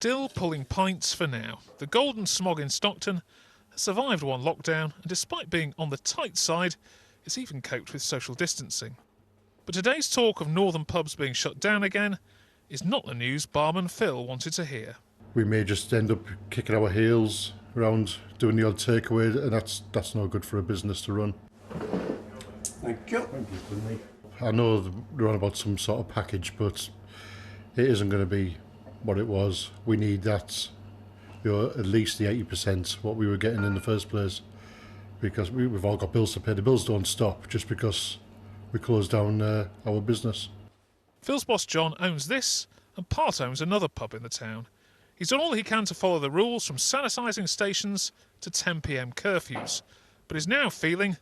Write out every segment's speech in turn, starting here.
Still pulling pints for now. The golden smog in Stockton has survived one lockdown and despite being on the tight side, it's even coped with social distancing. But today's talk of northern pubs being shut down again is not the news barman Phil wanted to hear. We may just end up kicking our heels around doing the odd takeaway, and that's no good for a business to run. Thank you. I know they're on about some sort of package, but it isn't going to be what it was. We need that, at least the 80% what we were getting in the first place, because we've all got bills to pay. The bills don't stop just because we closed down our business. Phil's boss John owns this and part owns another pub in the town. He's done all he can to follow the rules, from sanitising stations to 10 p.m. curfews, but is now feeling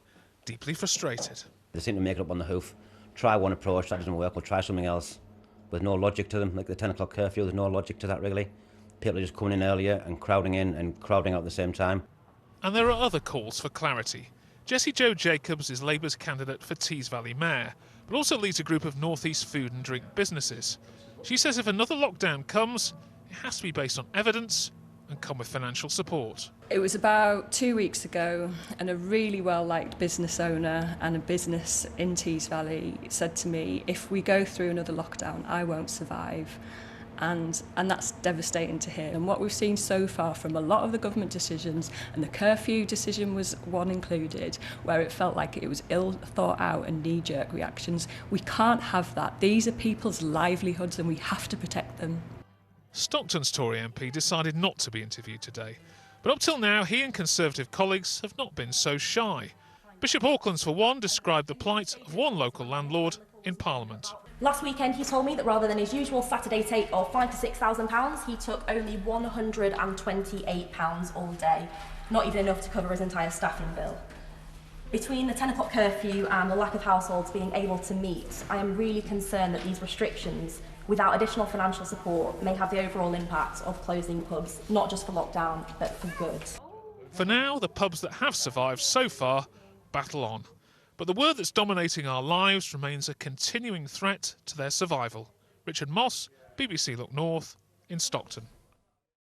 deeply frustrated. They seem to make it up on the hoof. Try one approach, that doesn't work, we'll try something else. With no logic to them, like the 10 o'clock curfew, there's no logic to that really. People are just coming in earlier and crowding in and crowding out at the same time. And there are other calls for clarity. Jessie Joe Jacobs is Labour's candidate for Tees Valley Mayor, but also leads a group of North East food and drink businesses. She says if another lockdown comes, it has to be based on evidence and come with financial support. It was about 2 weeks ago, and a really well-liked business owner and a business in Tees Valley said to me, if we go through another lockdown, I won't survive. And that's devastating to hear. And what we've seen so far from a lot of the government decisions, and the curfew decision was one included, where it felt like it was ill thought out and knee-jerk reactions. We can't have that. These are people's livelihoods and we have to protect them. Stockton's Tory MP decided not to be interviewed today, but up till now he and Conservative colleagues have not been so shy. Bishop Auckland's, for one, described the plight of one local landlord in Parliament. Last weekend he told me that rather than his usual Saturday take of £5,000 to £6,000, he took only £128 all day, not even enough to cover his entire staffing bill. Between the 10 o'clock curfew and the lack of households being able to meet, I am really concerned that these restrictions, without additional financial support, may have the overall impact of closing pubs, not just for lockdown, but for good. For now, the pubs that have survived so far battle on. But the word that's dominating our lives remains a continuing threat to their survival. Richard Moss, BBC Look North, in Stockton.